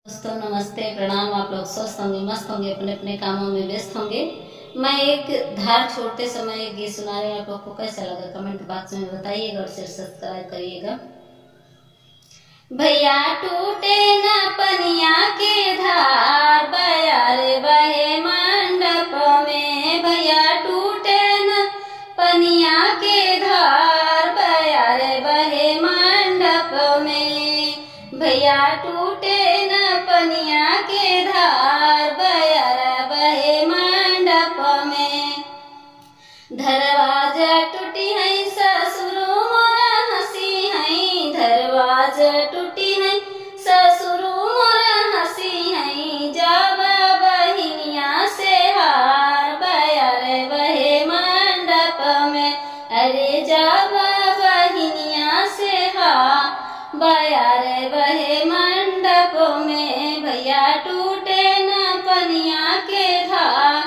दोस्तों नमस्ते प्रणाम। आप लोग स्वस्थ होंगे, मस्त होंगे, अपने अपने कामों में व्यस्त होंगे। मैं एक धार छोड़ते समय एक गीत सुना रही हूँ। आप लोग को कैसा लगा कमेंट बॉक्स में बताइएगा और शेयर सब्सक्राइब करिएगा। भैया टूटे न पनिया के धार, बया रे बहे मंडप में। भैया टूटे न पनिया के धार, बया रे बहे मंडप में। भैया टूटे न पनिया के धार, बया रे बहे मंडप में। दरवाजा टूटी है ससुरो मोरा हंसी है, दरवाजा टूटी है ससुरो मोरा हंसी है। जावा बहिनिया से हार, बया रे बहे मंडप में। अरे जावा बहिनिया से हार, बया रे बहे मंडप में। भैया टूटे न पनिया के धार,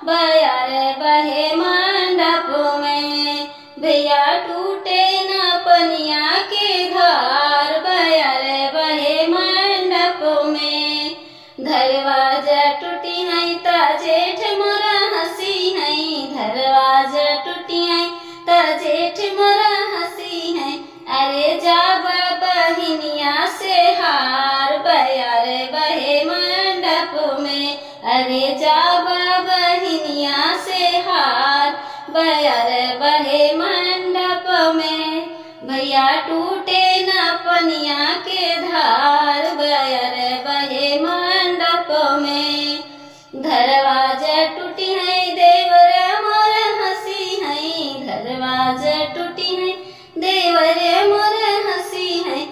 बया रे बहे मंडप में। भैया टूटे न पनिया के धार, बया रे बहे मंडप में। दरवाजा टूटी है ता जेठ मोरा हंसी है, दरवाजा टूटी है ता जेठ मोरा हंसी है। अरे जावा बहिनिया से हार, बया रे बहे मंडप में। अरे जावा बहिनिया से हार, बया रे बहे मंडप में। भैया टूटे न पनिया के धार, बया रे बहे मंडप में। दरवाजा टूटी है देवर मोर हंसी है, दरवाजा टूटी है देवर मोर हंसी है।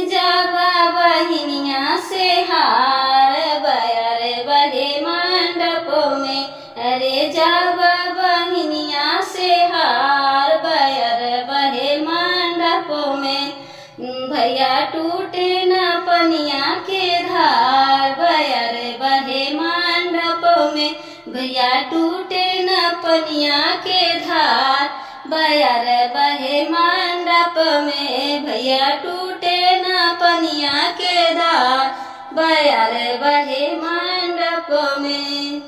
जावा बहिनिया से हार, बया रे बहे मंडप में। अरे जावा बहिनिया से हार, बया रे बहे मंडप में। भैया टूटे न पनिया के धार, बया रे बहे मंडप में। भैया टूटे न पनिया के धार, बया रे बहे मंडप में। भैया टूटे न पनिया के धार, बया रे बहे मंडप में।